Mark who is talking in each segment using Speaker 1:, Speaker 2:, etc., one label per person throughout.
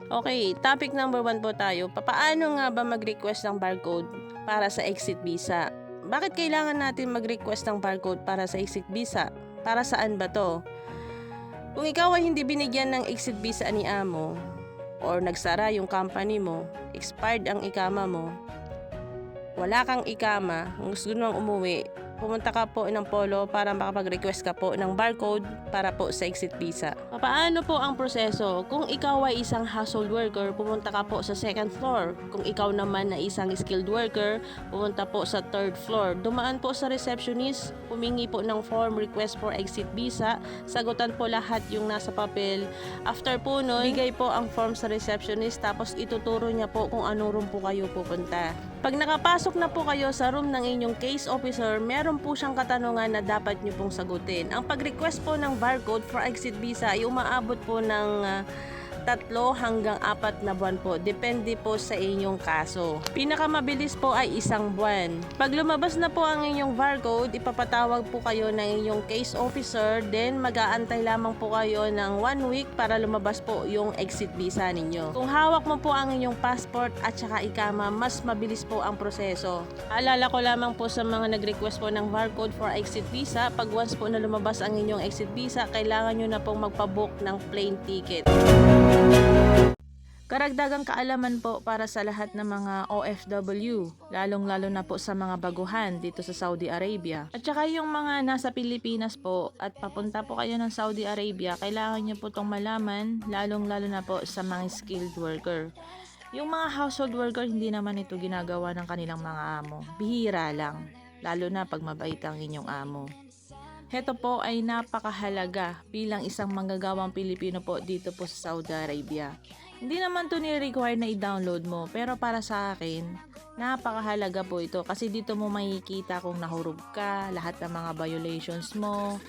Speaker 1: Okay, topic number 1 po tayo. Papaano nga ba mag-request ng barcode para sa exit visa? Bakit kailangan natin mag-request ng barcode para sa exit visa? Para saan ba to? Kung ikaw ay hindi binigyan ng exit visa ni amo or nagsara yung company mo, expired ang ikama mo, wala kang ikama, kung gusto nang umuwi, pumunta ka po ng Polo para makapag-request ka po ng barcode para po sa exit visa. Paano po ang proseso? Kung ikaw ay isang household worker, pumunta ka po sa second floor. Kung ikaw naman na isang skilled worker, pumunta po sa third floor. Dumaan po sa receptionist, humingi po ng form request for exit visa, sagutan po lahat yung nasa papel. After po nun, bigay po ang form sa receptionist tapos ituturo niya po kung anong room po kayo pupunta. Pag nakapasok na po kayo sa room ng inyong case officer, meron po siyang katanungan na dapat nyo pong sagutin. Ang pag-request po ng barcode for exit visa ay umaabot po ng 3 hanggang 4 na buwan po. Depende po sa inyong kaso. Pinakamabilis po ay 1 buwan. Pag lumabas na po ang inyong barcode, ipapatawag po kayo ng inyong case officer. Then mag-aantay lamang po kayo ng 1 week para lumabas po yung exit visa ninyo. Kung hawak mo po ang inyong passport at saka ikama, mas mabilis po ang proseso. Alala ko lamang po sa mga nag-request po ng barcode for exit visa, pag once po na lumabas ang inyong exit visa, kailangan nyo na pong magpabook ng plane ticket. Karagdagang kaalaman po para sa lahat ng mga OFW, lalong-lalo na po sa mga baguhan dito sa Saudi Arabia. At saka yung mga nasa Pilipinas po at papunta po kayo ng Saudi Arabia, kailangan nyo po itong malaman, lalong-lalo na po sa mga skilled worker. Yung mga household worker, hindi naman ito ginagawa ng kanilang mga amo. Bihira lang, lalo na pag mabait ang inyong amo. Heto po ay napakahalaga bilang isang manggagawang Pilipino po dito po sa Saudi Arabia. Hindi naman to ni-require na i-download mo, pero para sa akin, napakahalaga po ito kasi dito mo makikita kung nahurog ka, lahat ng mga violations mo,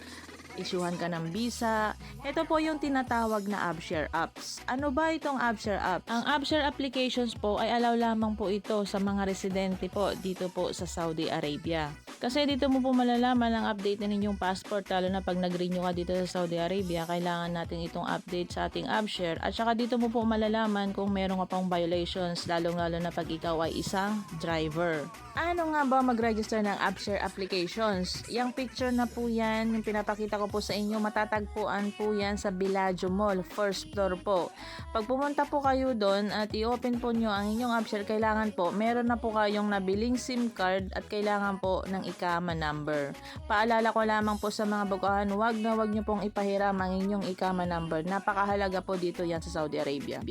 Speaker 1: isyuhan ka ng visa. Ito po yung tinatawag na AppShare apps. Ano ba itong AppShare apps? Ang AppShare applications po ay allow lamang po ito sa mga residente po dito po sa Saudi Arabia. Kasi dito mo po malalaman ang update na ninyong passport, lalo na pag nag-renew ka dito sa Saudi Arabia, kailangan natin itong update sa ating AppShare. At saka dito mo po malalaman kung meron ka pang violations, lalong-lalo na pag ikaw ay isang driver. Ano nga ba mag-register ng AppShare applications? Yung picture na po yan, yung pinapakita ko po sa inyo, matatagpuan po yan sa Bellagio Mall, first floor po. Pag pumunta po kayo doon at i-open po nyo ang inyong AppShare, kailangan po, meron na po kayong nabiling SIM card at kailangan po ng ikama number. Paalala ko lamang po sa mga baguhan, wag nyo pong ipahiram ang inyong ikama number. Napakahalaga po dito yan sa Saudi Arabia.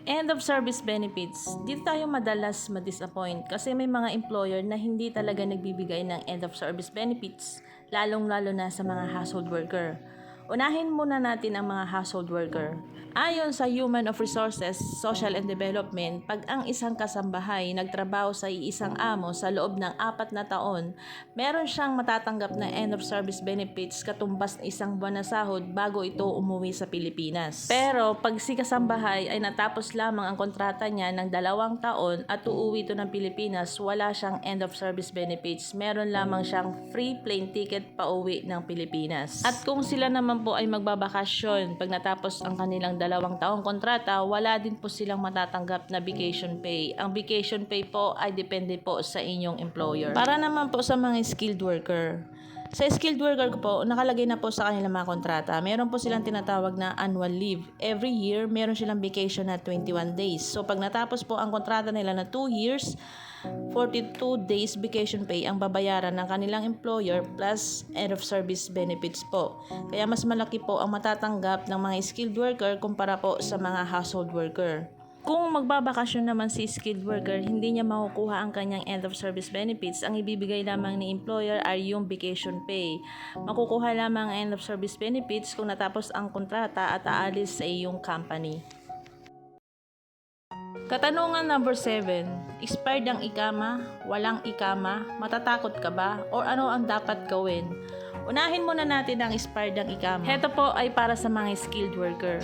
Speaker 1: End of service benefits. Dito tayo madalas ma-disappoint kasi may mga employer na hindi talaga nagbibigay ng end of service benefits, lalong-lalo na sa mga household worker. Unahin muna natin ang mga household worker. Ayon sa Human of Resources, Social and Development, pag ang isang kasambahay nagtrabaho sa iisang amo sa loob ng 4 na taon, meron siyang matatanggap na end of service benefits katumbas na 1 buwan na sahod bago ito umuwi sa Pilipinas. Pero pag si kasambahay ay natapos lamang ang kontrata niya ng 2 taon at uuwi ito ng Pilipinas, wala siyang end of service benefits. Meron lamang siyang free plane ticket pauwi ng Pilipinas. At kung sila naman po ay magbabakasyon pag natapos ang kanilang 2 taong kontrata, wala din po silang matatanggap na vacation pay. Ang vacation pay po ay depende po sa inyong employer. Para naman po sa mga skilled worker. Sa skilled worker po, nakalagay na po sa kanilang mga kontrata. Meron po silang tinatawag na annual leave. Every year, meron silang vacation na 21 days. So pag natapos po ang kontrata nila na 2 years, 42 days vacation pay ang babayaran ng kanilang employer plus end of service benefits po. Kaya mas malaki po ang matatanggap ng mga skilled worker kumpara po sa mga household worker. Kung magbabakasyon naman si skilled worker, hindi niya makukuha ang kanyang end of service benefits. Ang ibibigay lamang ni employer ay yung vacation pay. Makukuha lamang ang end of service benefits kung natapos ang kontrata at aalis sa iyong company. Katanungan number 7. Expired ang ikama? Walang ikama? Matatakot ka ba? Or ano ang dapat gawin? Unahin muna natin ang expired ang ikama. Heto po ay para sa mga skilled worker.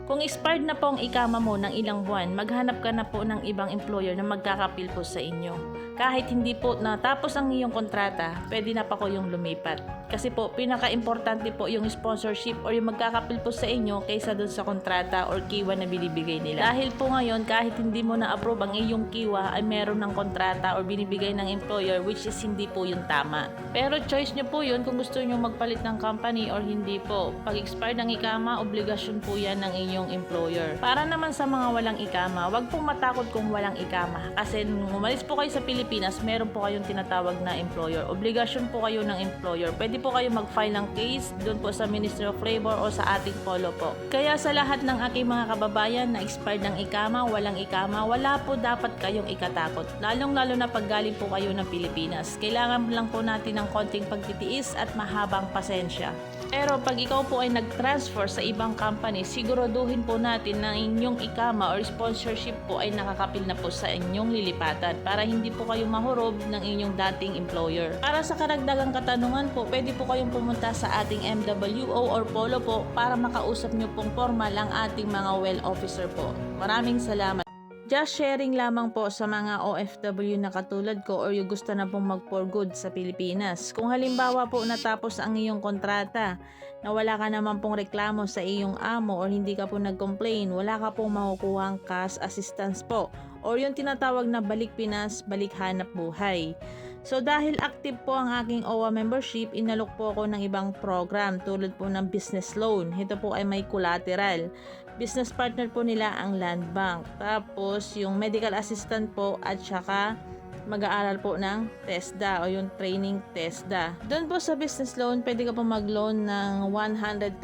Speaker 1: Kung expired na po ang ikama mo ng ilang buwan, maghanap ka na po ng ibang employer na magkakapil po sa inyo. Kahit hindi po natapos ang iyong kontrata, pwede na pa ko yung lumipat. Kasi po, pinaka-importante po yung sponsorship or yung magkakapil po sa inyo kaysa dun sa kontrata or kiwa na binibigay nila. Dahil po ngayon, kahit hindi mo na-approve ang iyong kiwa, ay meron ng kontrata or binibigay ng employer, which is hindi po yung tama. Pero choice nyo po yun kung gusto nyo magpalit ng company or hindi po. Pag expired ng ikama, obligasyon po yan ng inyong employer. Para naman sa mga walang ikama, wag pong matakot kung walang ikama. Kasi nung umalis po kayo sa Pilipinas, meron po kayong tinatawag na employer. Obligasyon po kayo ng employer. Pwede po kayo mag-file ng case doon po sa Ministry of Labor o sa ating polo po. Kaya sa lahat ng aking mga kababayan na expired ng ikama, walang ikama, wala po dapat kayong ikatakot. Lalong-lalo na pag galing po kayo ng Pilipinas. Kailangan lang po natin ng konting pagtitiis at mahabang pasensya. Pero pag ikaw po ay nag-transfer sa ibang company, siguraduhin po natin na inyong ikama or sponsorship po ay nakakapil na po sa inyong lilipatan para hindi po kayo mahurog ng inyong dating employer. Para sa karagdagang katanungan po, pwede po kayong pumunta sa ating MWO or polo po para makausap nyo pong formal ang ating mga well officer po. Maraming salamat. Just sharing lamang po sa mga OFW na katulad ko or yung gusto na pong mag for good sa Pilipinas. Kung halimbawa po natapos ang iyong kontrata na wala ka naman pong reklamo sa iyong amo or hindi ka po nag-complain, wala ka pong makukuhang cash assistance po or yung tinatawag na balik Pinas, balik hanap buhay. So dahil active po ang aking OWA membership, inalok po ako ng ibang program tulad po ng business loan. Ito po ay may collateral. Business partner po nila ang Land Bank. Tapos yung medical assistant po at saka mag-aaral po ng TESDA o yung training TESDA. Doon po sa business loan, pwede ka po mag-loan ng 100,000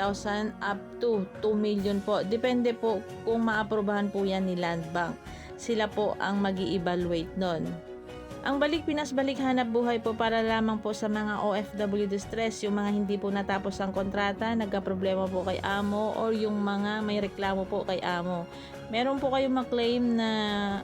Speaker 1: up to 2 million po. Depende po kung maaprubahan po yan ni Land Bank. Sila po ang mag-i-evaluate nun. Ang Balik Pinas Balik Hanap Buhay po para lamang po sa mga OFW distress, yung mga hindi po natapos ang kontrata, nagka-problema po kay amo, or yung mga may reklamo po kay amo. Meron po kayong maklaim na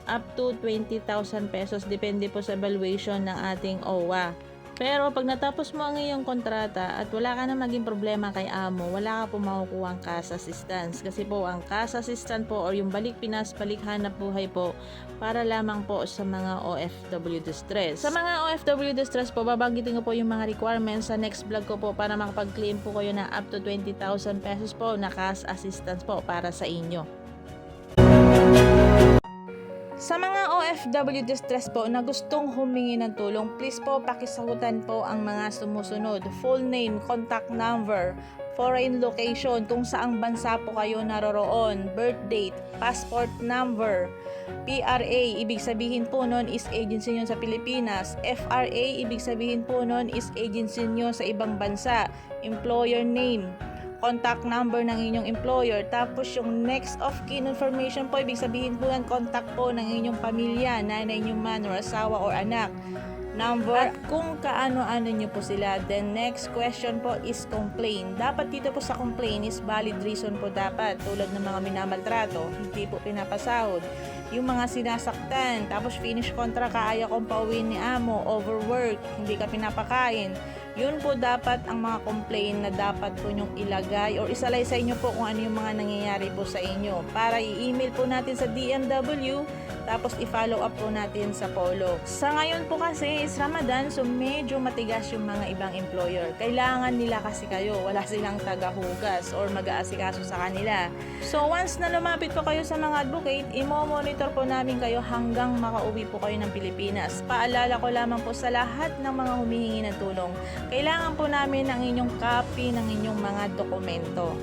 Speaker 1: up to 20,000 pesos, depende po sa evaluation ng ating OWA. Pero pag natapos mo ang iyong kontrata at wala ka na maging problema kay amo, wala ka po makukuha ang cash assistance. Kasi po ang cash assistance po or yung Balik Pinas Balik Hanap Buhay po para lamang po sa mga OFW distress. Sa mga OFW distress po, babanggitin ko po yung mga requirements sa next vlog ko po para makapag-claim po kayo na up to 20,000 pesos po na cash assistance po para sa inyo. Sa mga OFW distress po na gustong humingi ng tulong, please po pakisagutan po ang mga sumusunod. Full name, contact number, foreign location, kung saang bansa po kayo naroroon, birth date, passport number, PRA, ibig sabihin po nun is agency nyo sa Pilipinas, FRA, ibig sabihin po nun is agency nyo sa ibang bansa, employer name, contact number ng inyong employer, tapos yung next of kin information po, ibig sabihin po yan, contact po ng inyong pamilya, nanay nyo man or asawa or anak, number, at kung kaano-ano nyo po sila. Then next question po is complaint. Dapat dito po sa complaint is valid reason po dapat, tulad ng mga minamaltrato, hindi po pinapasahod, yung mga sinasaktan, tapos finish contract, kaaya kong pauwiin ni amo, overwork, hindi ka pinapakain. Yun po dapat ang mga complaint na dapat po nyong ilagay or isalaysay nyo po kung ano yung mga nangyayari po sa inyo para i-email po natin sa DMW, tapos i-follow up po natin sa polo. Sa ngayon po kasi is Ramadan, so medyo matigas yung mga ibang employer. Kailangan nila kasi kayo, wala silang tagahugas or mag-aasikaso sa kanila. So once na lumapit po kayo sa mga advocate, imo-monitor po namin kayo hanggang makauwi po kayo ng Pilipinas. Paalala ko lamang po sa lahat ng mga humihingi ng tulong, kailangan po namin ang inyong copy ng inyong mga dokumento.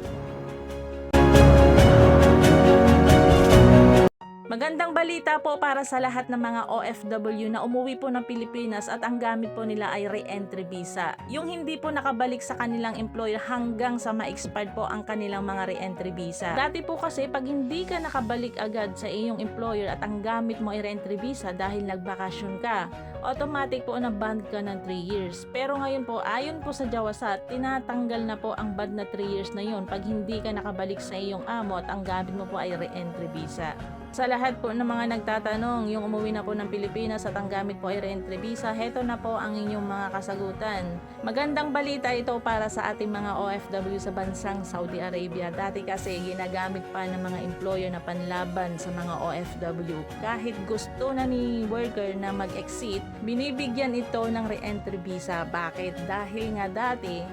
Speaker 1: Magandang balita po para sa lahat ng mga OFW na umuwi po ng Pilipinas at ang gamit po nila ay re-entry visa. Yung hindi po nakabalik sa kanilang employer hanggang sa ma-expired po ang kanilang mga re-entry visa. Dati po kasi pag hindi ka nakabalik agad sa iyong employer at ang gamit mo ay re-entry visa dahil nagbakasyon ka, automatic po na banned ka ng 3 years. Pero ngayon po, ayon po sa Jawasat, tinatanggal na po ang banned na 3 years na yun pag hindi ka nakabalik sa iyong amo at ang gamit mo po ay re-entry visa. Sa lahat po ng mga nagtatanong, yung umuwi na po ng Pilipinas at ang gamit po ay re-entry visa, heto na po ang inyong mga kasagutan. Magandang balita ito para sa ating mga OFW sa bansang Saudi Arabia. Dati kasi ginagamit pa ng mga employer na panlaban sa mga OFW. Kahit gusto na ni worker na mag-exit, Binibigyan ito ng re-entry visa. Bakit? Dahil nga dati,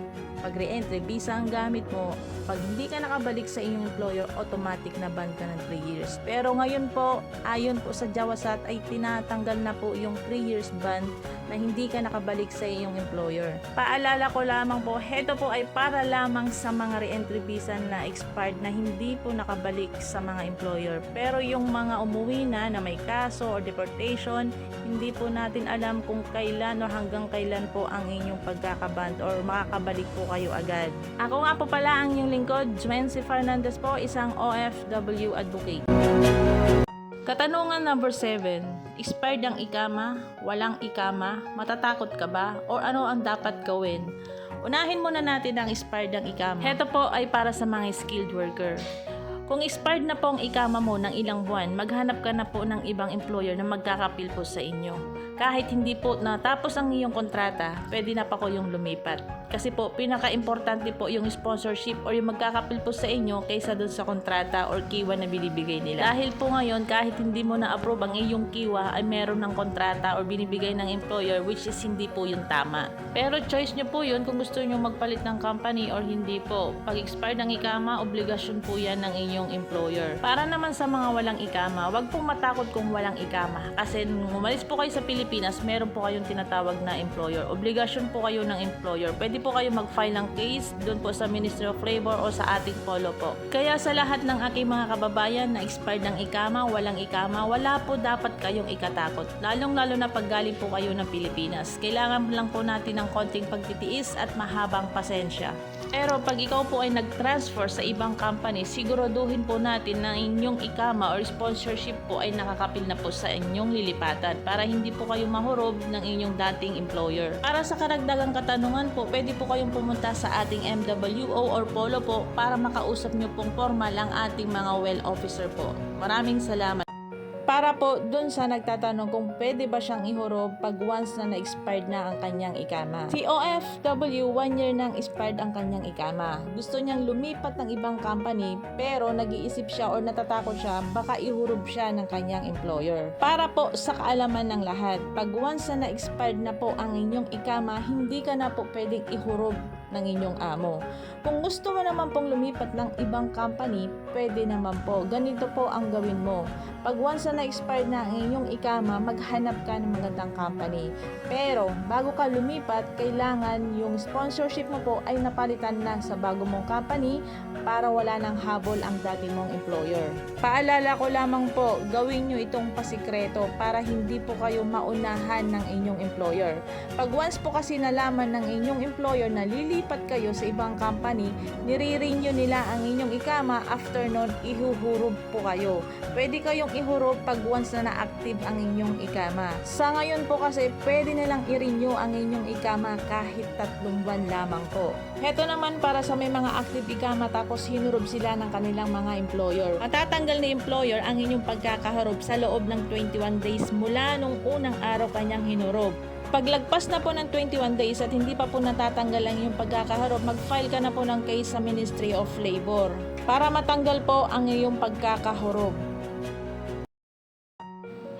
Speaker 1: pag re-entry visa ang gamit mo, pag hindi ka nakabalik sa inyong employer, automatic na ban ka ng 3 years. Pero ngayon po, ayon po sa Jawasat ay tinatanggal na po yung 3 years ban na hindi ka nakabalik sa iyong employer. Paalala ko lamang po, heto po ay para lamang sa mga re-entry visa na expired na hindi po nakabalik sa mga employer. Pero yung mga umuwi na may kaso or deportation, hindi po natin alam kung kailan o hanggang kailan po ang inyong pagkakaband or makakabalik po kayo agad. Ako nga po pala ang inyong lingkod, Juency Fernandez po, isang OFW advocate. Katanungan number 7, expired ang ikama, walang ikama, matatakot ka ba? Or ano ang dapat gawin? Unahin muna natin ang expired ang ikama. Heto po ay para sa mga skilled worker. Kung expired na po ang ikama mo ng ilang buwan, maghanap ka na po ng ibang employer na magkakapil po sa inyo. Kahit hindi po natapos ang iyong kontrata, pwede na pa ko yung lumipat. Kasi po, pinaka-importante po yung sponsorship or yung magkakapil po sa inyo kaysa dun sa kontrata or kiwa na binibigay nila. Dahil po ngayon, kahit hindi mo na-approve ang iyong kiwa, ay meron ng kontrata or binibigay ng employer which is hindi po yung tama. Pero choice nyo po yun kung gusto nyo magpalit ng company or hindi po. Pag expired ang ikama, obligasyon po yan ng inyong employer. Para naman sa mga walang ikama, wag pong matakot kung walang ikama. Kasi nung umalis po kayo sa Pilipinas, meron po kayong tinatawag na employer. Obligasyon po kayo ng employer. Pwede po kayo mag-file ng case doon po sa Ministry of Labor o sa ating polo po. Kaya sa lahat ng aking mga kababayan na expired ng ikama, walang ikama, wala po dapat kayong ikatakot. Lalong-lalo na pag galing po kayo ng Pilipinas. Kailangan lang po natin ng konting pagtitiis at mahabang pasensya. Pero pag ikaw po ay nag-transfer sa ibang company, siguraduhin po natin na inyong ikama or sponsorship po ay nakakapil na po sa inyong lilipatan para hindi po kayo mahurog ng inyong dating employer. Para sa karagdagang katanungan po, pwede po kayong pumunta sa ating MWO or Polo po para makausap nyo pong formal ang ating mga well officer po. Maraming salamat. Para po dun sa nagtatanong kung pwede ba siyang ihurog pag once na na-expired na ang kanyang ikama. Si OFW, 1 year nang expired ang kanyang ikama. Gusto niyang lumipat ng ibang company pero nag-iisip siya or natatakot siya baka ihurog siya ng kanyang employer. Para po sa kaalaman ng lahat, pag once na na-expired na po ang inyong ikama, hindi ka na po pwedeng ihurog ng inyong amo. Kung gusto mo naman pong lumipat ng ibang company, pwede naman po. Ganito po ang gawin mo. Pag once na na-expired na ang inyong ikama, maghanap ka ng magandang company. Pero, bago ka lumipat, kailangan yung sponsorship mo po ay napalitan na sa bago mong company para wala nang habol ang dati mong employer. Paalala ko lamang po, gawin nyo itong pasikreto para hindi po kayo maunahan ng inyong employer. Pag once po kasi nalaman ng inyong employer na lilipat kayo sa ibang company, nire-renew nila ang inyong ikama, after nun, ihuhurog po kayo. Pwede kayong ihurog pag once na na-active ang inyong ikama. Sa ngayon po kasi, pwede nilang i-renew ang inyong ikama kahit 3 buwan lamang po. Heto naman para sa may mga active ikama tapos hinurog sila ng kanilang mga employer. Matatanggal ni employer ang inyong pagkakahurog sa loob ng 21 days mula nung unang araw kanyang hinurog. Paglagpas na po ng 21 days at hindi pa po natatanggal ang iyong pagkakahurog, mag-file ka na po ng case sa Ministry of Labor para matanggal po ang iyong pagkakahurog.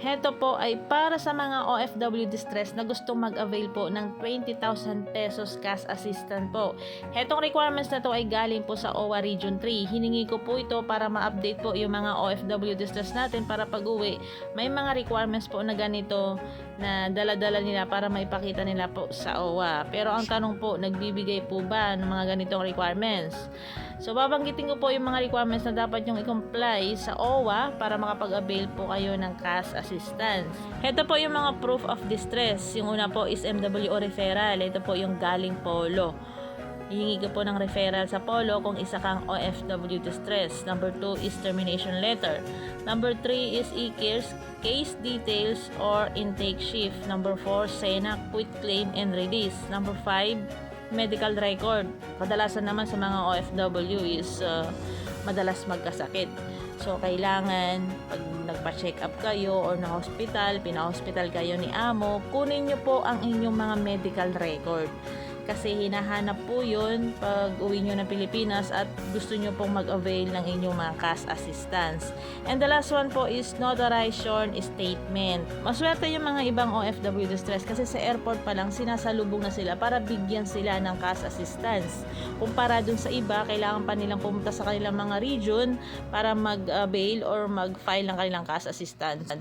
Speaker 1: Heto po ay para sa mga OFW distress na gustong mag-avail po ng 20,000 pesos cash assistance po. Hetong requirements na to ay galing po sa OWA Region 3. Hiningi ko po ito para ma-update po yung mga OFW distress natin para pag-uwi. May mga requirements po na ganito na dala-dala nila para maipakita nila po sa OWA. Pero ang tanong po, nagbibigay po ba ng mga ganitong requirements? So, babanggitin ko po yung mga requirements na dapat yung i-comply sa OWA para makapag-avail po kayo ng cash assistance. Ito po yung mga proof of distress. Yung una po is MWO referral. Ito po yung galing Polo. Hihingi ko po ng referral sa Polo kung isa kang OFW distress. Number 2 is termination letter. Number 3 is e-cares, case details or intake shift. Number 4, SENA, quit claim and release. Number 5, medical record. Kadalasan naman sa mga OFW is madalas magkasakit. So, kailangan pag nagpa-check up kayo or na-hospital, pina-hospital kayo ni amo, kunin nyo po ang inyong mga medical record. kasi hinahanap po yun pag uwi nyo ng Pilipinas at gusto nyo pong mag-avail ng inyong mga cash assistance. And the last one po is notarized sworn statement. Maswerte yung mga ibang OFW distress kasi sa airport pa lang sinasalubong na sila para bigyan sila ng cash assistance. Kumpara dun sa iba, kailangan pa nilang pumunta sa kanilang mga region para mag-avail or mag-file ng kanilang cash assistance.